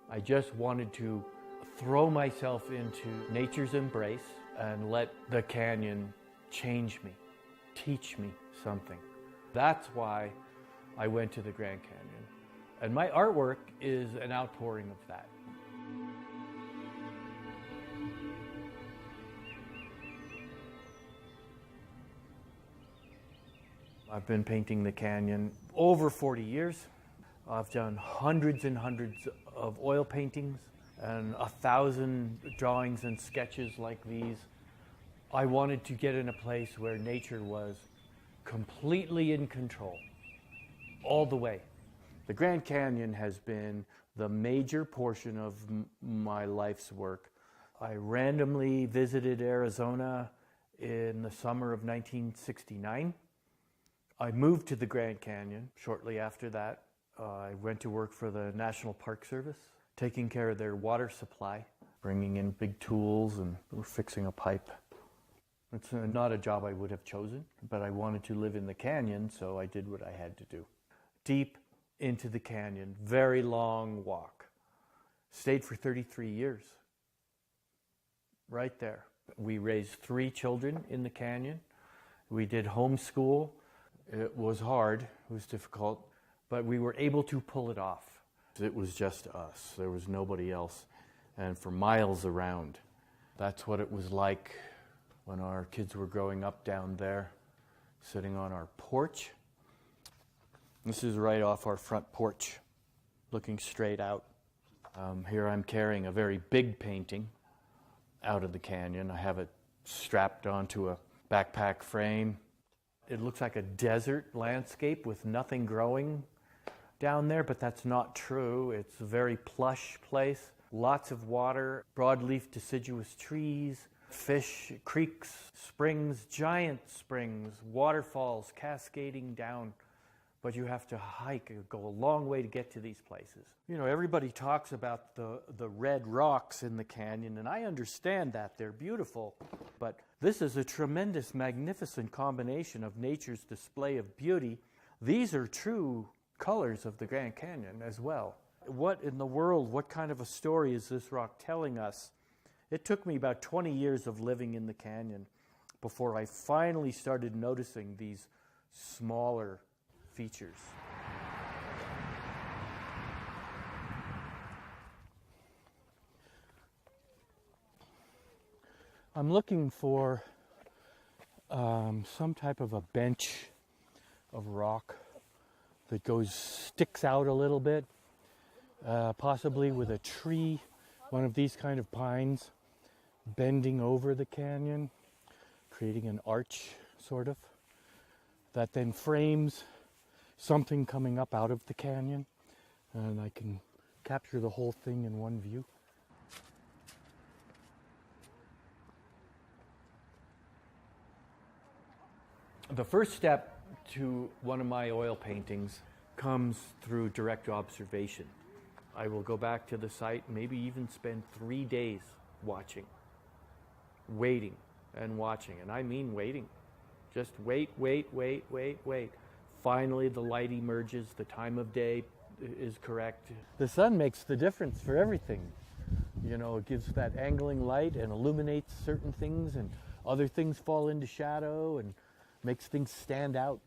I just wanted to throw myself into nature's embrace and let the canyon change me, teach me something. That's why I went to the Grand Canyon. And my artwork is an outpouring of that. I've been painting the canyon over 40 years. I've done hundreds and hundreds of oil paintings and 1,000 drawings and sketches like these. I wanted to get in a place where nature was completely in control, all the way. The Grand Canyon has been the major portion of my life's work. I randomly visited Arizona in the summer of 1969. I moved to the Grand Canyon shortly after that. I went to work for the National Park Service, taking care of their water supply, bringing in big tools and fixing a pipe. It's not a job I would have chosen, but I wanted to live in the canyon, so I did what I had to do. Deep into the canyon, very long walk. Stayed for 33 years, right there. We raised 3 children in the canyon. We did homeschool. It was hard, it was difficult, but we were able to pull it off. It was just us, there was nobody else, and for miles around. That's what it was like when our kids were growing up down there, sitting on our porch. This is right off our front porch, looking straight out. Here I'm carrying a very big painting out of the canyon. I have it strapped onto a backpack frame. It looks like a desert landscape with nothing growing down there, but that's not true. It's a very plush place, lots of water, broadleaf deciduous trees, fish, creeks, springs, giant springs, waterfalls cascading down. But you have to hike, go a long way to get to these places. You know, everybody talks about the red rocks in the canyon, and I understand that. They're beautiful. But this is a tremendous, magnificent combination of nature's display of beauty. These are true colors of the Grand Canyon as well. What in the world, what kind of a story is this rock telling us? It took me about 20 years of living in the canyon before I finally started noticing these smaller features. I'm looking for some type of a bench of rock that sticks out a little bit, possibly with a tree, one of these kind of pines, bending over the canyon, creating an arch, sort of, that then frames something coming up out of the canyon, and I can capture the whole thing in one view. The first step to one of my oil paintings comes through direct observation. I will go back to the site, maybe even spend 3 days watching, waiting and watching, and I mean waiting. Just wait. Finally, the light emerges, the time of day is correct. The sun makes the difference for everything. You know, it gives that angling light and illuminates certain things, and other things fall into shadow and makes things stand out.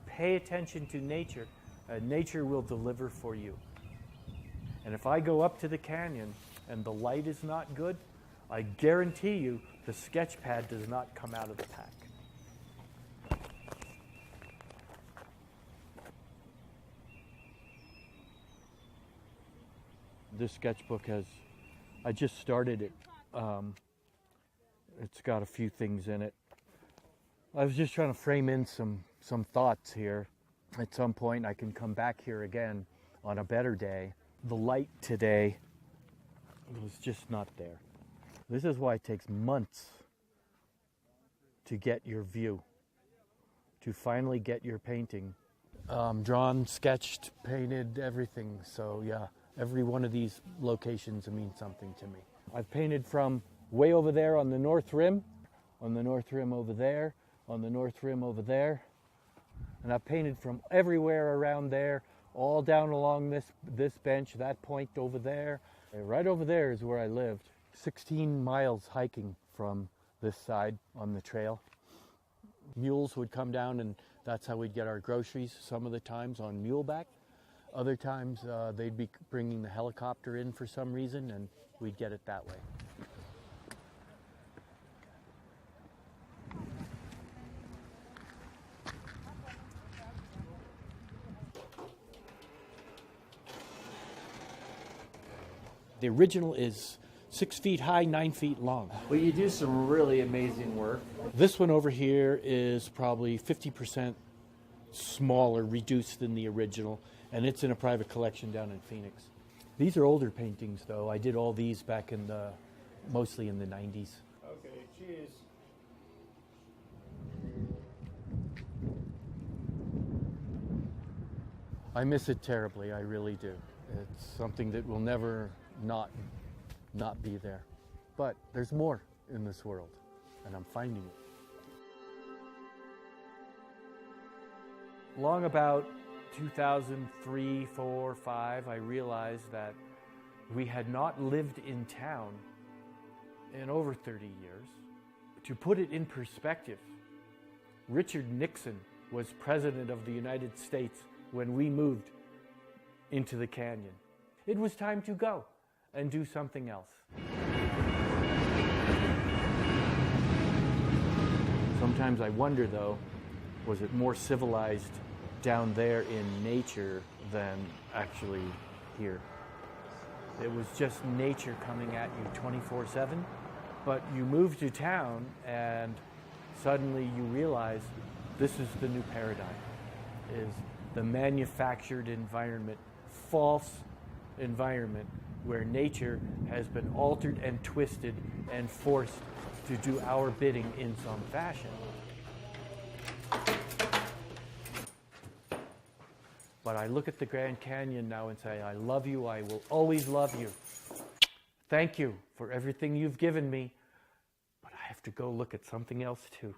Pay attention to nature, and nature will deliver for you. And if I go up to the canyon and the light is not good, I guarantee you the sketch pad does not come out of the pack. This sketchbook I just started it. It's got a few things in it. I was just trying to frame in some thoughts here. At some point I can come back here again on a better day. The light today was just not there. This is why it takes months to get your view, to finally get your painting drawn, sketched, painted, everything. So yeah, every one of these locations means something to me. I've painted from way over there on the North Rim, on the North Rim over there, on the North Rim over there, and I've painted from everywhere around there all down along this bench, that point over there. And right over there is where I lived. 16 miles hiking from this side on the trail. Mules would come down, and that's how we'd get our groceries some of the times, on muleback. Other times they'd be bringing the helicopter in for some reason, and we'd get it that way. The original is 6 feet high, 9 feet long. Well, you do some really amazing work. This one over here is probably 50% smaller, reduced than the original, and it's in a private collection down in Phoenix. These are older paintings, though. I did all these back in mostly in the 90s. Okay, cheers. I miss it terribly, I really do. It's something that will never not be there. But there's more in this world, and I'm finding it. Long about 2003, 4, 5, I realized that we had not lived in town in over 30 years. To put it in perspective, Richard Nixon was President of the United States when we moved into the canyon. It was time to go and do something else. Sometimes I wonder, though, was it more civilized down there in nature than actually here? It was just nature coming at you 24/7, but you move to town and suddenly you realize this is the new paradigm, is the manufactured environment, false environment where nature has been altered and twisted and forced to do our bidding in some fashion. But I look at the Grand Canyon now and say, I love you, I will always love you. Thank you for everything you've given me, but I have to go look at something else too.